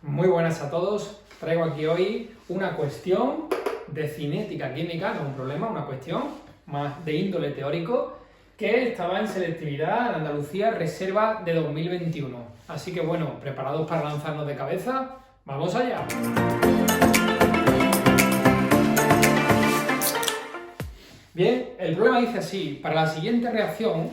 Muy buenas a todos. Traigo aquí hoy una cuestión de cinética química, no un problema, una cuestión más de índole teórico que estaba en selectividad en Andalucía Reserva de 2021. Así que bueno, preparados para lanzarnos de cabeza, ¡vamos allá! Bien, el problema dice así: para la siguiente reacción,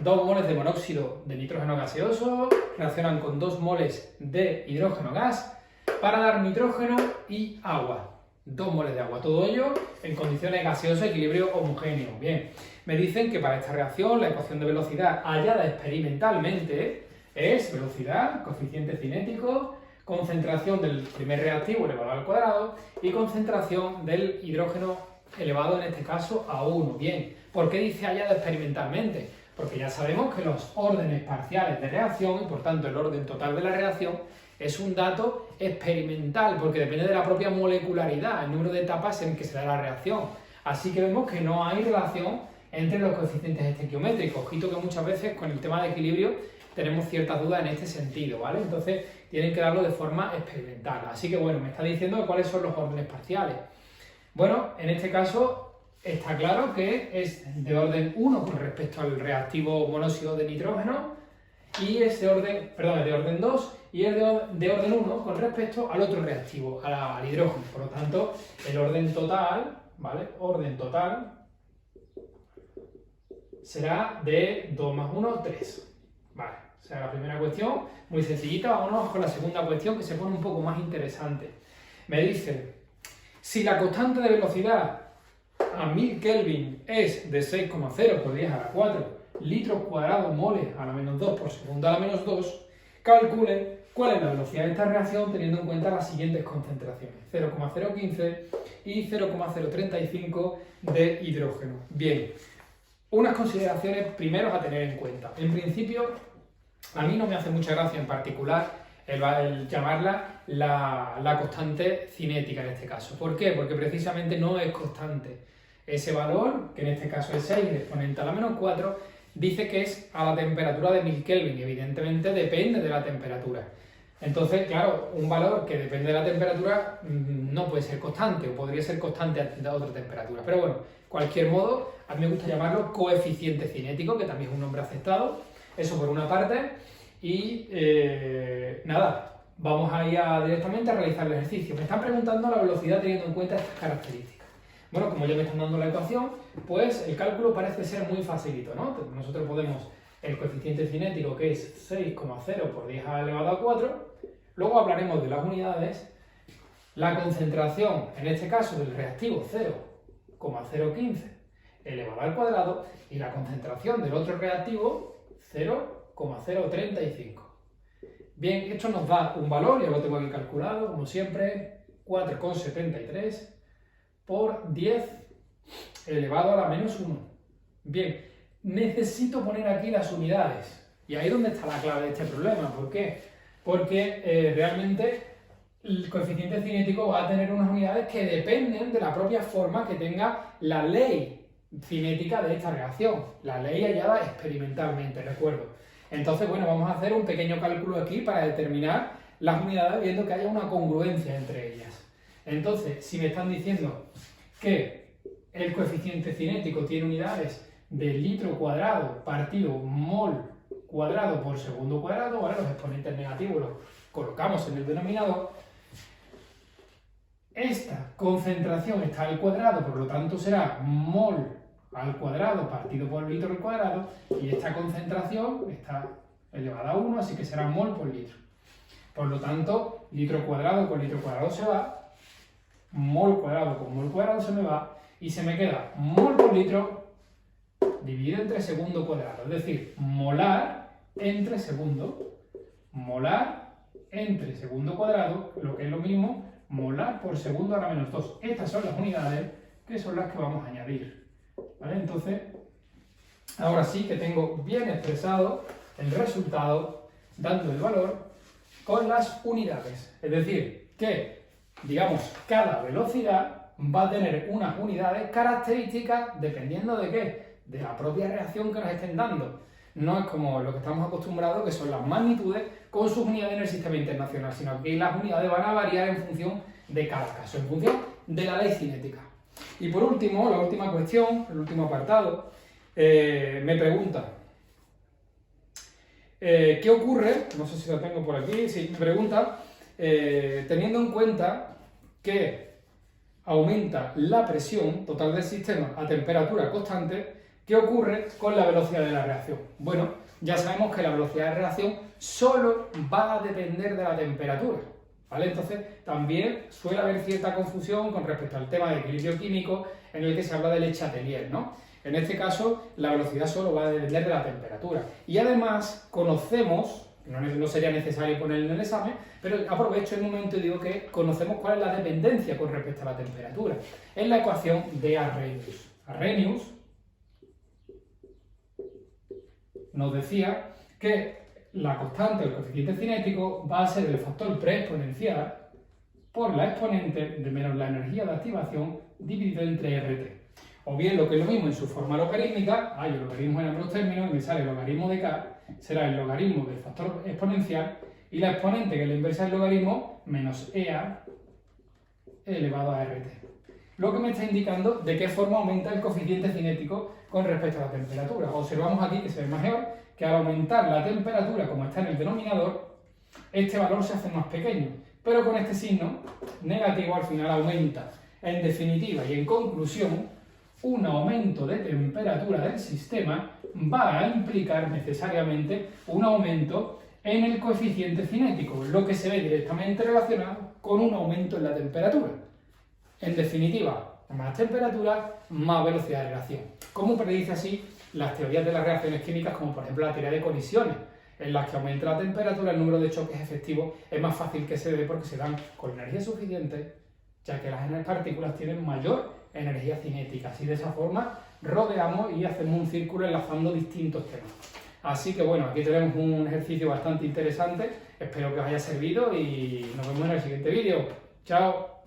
2 moles de monóxido de nitrógeno gaseoso reaccionan con 2 moles de hidrógeno gas para dar nitrógeno y agua. 2 moles de agua, todo ello en condiciones gaseosas de equilibrio homogéneo. Bien, me dicen que para esta reacción la ecuación de velocidad hallada experimentalmente es velocidad, coeficiente cinético, concentración del primer reactivo elevado al cuadrado y concentración del hidrógeno elevado en este caso a 1. Bien, ¿por qué dice hallada experimentalmente? Porque ya sabemos que los órdenes parciales de reacción, y por tanto el orden total de la reacción, es un dato experimental, porque depende de la propia molecularidad, el número de etapas en que se da la reacción. Así que vemos que no hay relación entre los coeficientes estequiométricos. Ojito que muchas veces con el tema de equilibrio tenemos ciertas dudas en este sentido, ¿vale? Entonces tienen que darlo de forma experimental. Así que bueno, me está diciendo cuáles son los órdenes parciales. Bueno, en este caso está claro que es de orden 1 con respecto al reactivo monóxido de nitrógeno y es de orden, perdón, es de orden 2 y es de orden 1 con respecto al otro reactivo, al hidrógeno. Por lo tanto, el orden total, ¿vale? Orden total será de 2 más 1, 3. Vale, o sea, la primera cuestión, muy sencillita. Vámonos con la segunda cuestión que se pone un poco más interesante. Me dice, si la constante de velocidad a 1000 Kelvin es de 6,0 por 10 a la 4 litros cuadrados moles a la menos 2 por segundo a la menos 2, calcule cuál es la velocidad de esta reacción teniendo en cuenta las siguientes concentraciones: 0,015 y 0,035 de hidrógeno. Bien, unas consideraciones primero a tener en cuenta. En principio, a mí no me hace mucha gracia en particular el llamarla la constante cinética en este caso. ¿Por qué? Porque precisamente no es constante. Ese valor, que en este caso es 6 exponente a la menos 4, dice que es a la temperatura de 1000 Kelvin. Evidentemente depende de la temperatura. Entonces, claro, un valor que depende de la temperatura no puede ser constante, o podría ser constante a otra temperatura. Pero bueno, de cualquier modo, a mí me gusta llamarlo coeficiente cinético, que también es un nombre aceptado. Eso por una parte. Y nada, vamos a ir directamente a realizar el ejercicio. Me están preguntando la velocidad teniendo en cuenta estas características. Bueno, como ya me están dando la ecuación, pues el cálculo parece ser muy facilito, ¿no? Nosotros podemos el coeficiente cinético, que es 6,0 por 10 elevado a 4, luego hablaremos de las unidades, la concentración, en este caso del reactivo 0,015 elevado al cuadrado, y la concentración del otro reactivo 0,035. Bien, esto nos da un valor, ya lo tengo aquí calculado, como siempre, 4,73 por 10 elevado a la menos 1. Bien, necesito poner aquí las unidades. Y ahí es donde está la clave de este problema. ¿Por qué? Porque realmente el coeficiente cinético va a tener unas unidades que dependen de la propia forma que tenga la ley cinética de esta reacción. La ley hallada experimentalmente, recuerdo. Entonces, bueno, vamos a hacer un pequeño cálculo aquí para determinar las unidades viendo que haya una congruencia entre ellas. Entonces, si me están diciendo que el coeficiente cinético tiene unidades de litro cuadrado partido mol cuadrado por segundo cuadrado, ¿vale? Los exponentes negativos los colocamos en el denominador. Esta concentración está al cuadrado, por lo tanto será mol al cuadrado partido por litro al cuadrado, y esta concentración está elevada a 1, así que será mol por litro. Por lo tanto, litro cuadrado con litro cuadrado se va, mol cuadrado con mol cuadrado se me va, y se me queda mol por litro dividido entre segundo cuadrado, es decir, molar entre segundo cuadrado, lo que es lo mismo, molar por segundo a la menos 2. Estas son las unidades que son las que vamos a añadir, ¿vale? Entonces, ahora sí que tengo bien expresado el resultado dando el valor con las unidades, es decir, que digamos, cada velocidad va a tener unas unidades características dependiendo de qué, de la propia reacción que nos estén dando. no es como lo que estamos acostumbrados, que son las magnitudes con sus unidades en el sistema internacional, sino que las unidades van a variar en función de cada caso, en función de la ley cinética. Y por último, la última cuestión, el último apartado, me pregunta, ¿qué ocurre? No sé si lo tengo por aquí, sí, me pregunta, teniendo en cuenta que aumenta la presión total del sistema a temperatura constante, ¿qué ocurre con la velocidad de la reacción? Bueno, ya sabemos que la velocidad de reacción solo va a depender de la temperatura, ¿vale? Entonces, también suele haber cierta confusión con respecto al tema de equilibrio químico en el que se habla del Le Chatelier, ¿no? En este caso, la velocidad solo va a depender de la temperatura. Y además, conocemos, no sería necesario ponerlo en el examen, pero aprovecho el momento y digo que conocemos cuál es la dependencia con respecto a la temperatura. Es la ecuación de Arrhenius. Arrhenius nos decía que la constante del coeficiente cinético va a ser el factor preexponencial por la exponente de menos la energía de activación dividido entre RT. O bien, lo que es lo mismo en su forma logarítmica, hay el logaritmo en ambos términos y me sale el logaritmo de K, será el logaritmo del factor exponencial y la exponente, que es la inversa del logaritmo, menos EA elevado a RT. Lo que me está indicando de qué forma aumenta el coeficiente cinético con respecto a la temperatura. Observamos aquí que se ve mejor que al aumentar la temperatura, como está en el denominador, este valor se hace más pequeño, pero con este signo negativo al final aumenta. En definitiva y en conclusión, un aumento de temperatura del sistema va a implicar necesariamente un aumento en el coeficiente cinético, lo que se ve directamente relacionado con un aumento en la temperatura. En definitiva, más temperatura, más velocidad de reacción. ¿Cómo predice así las teorías de las reacciones químicas, como por ejemplo la teoría de colisiones, en las que aumenta la temperatura, el número de choques efectivos es más fácil que se dé porque se dan con energía suficiente, ya que las partículas tienen mayor energía cinética. Así de esa forma rodeamos y hacemos un círculo enlazando distintos temas. Así que bueno, aquí tenemos un ejercicio bastante interesante, espero que os haya servido y nos vemos en el siguiente vídeo. ¡Chao!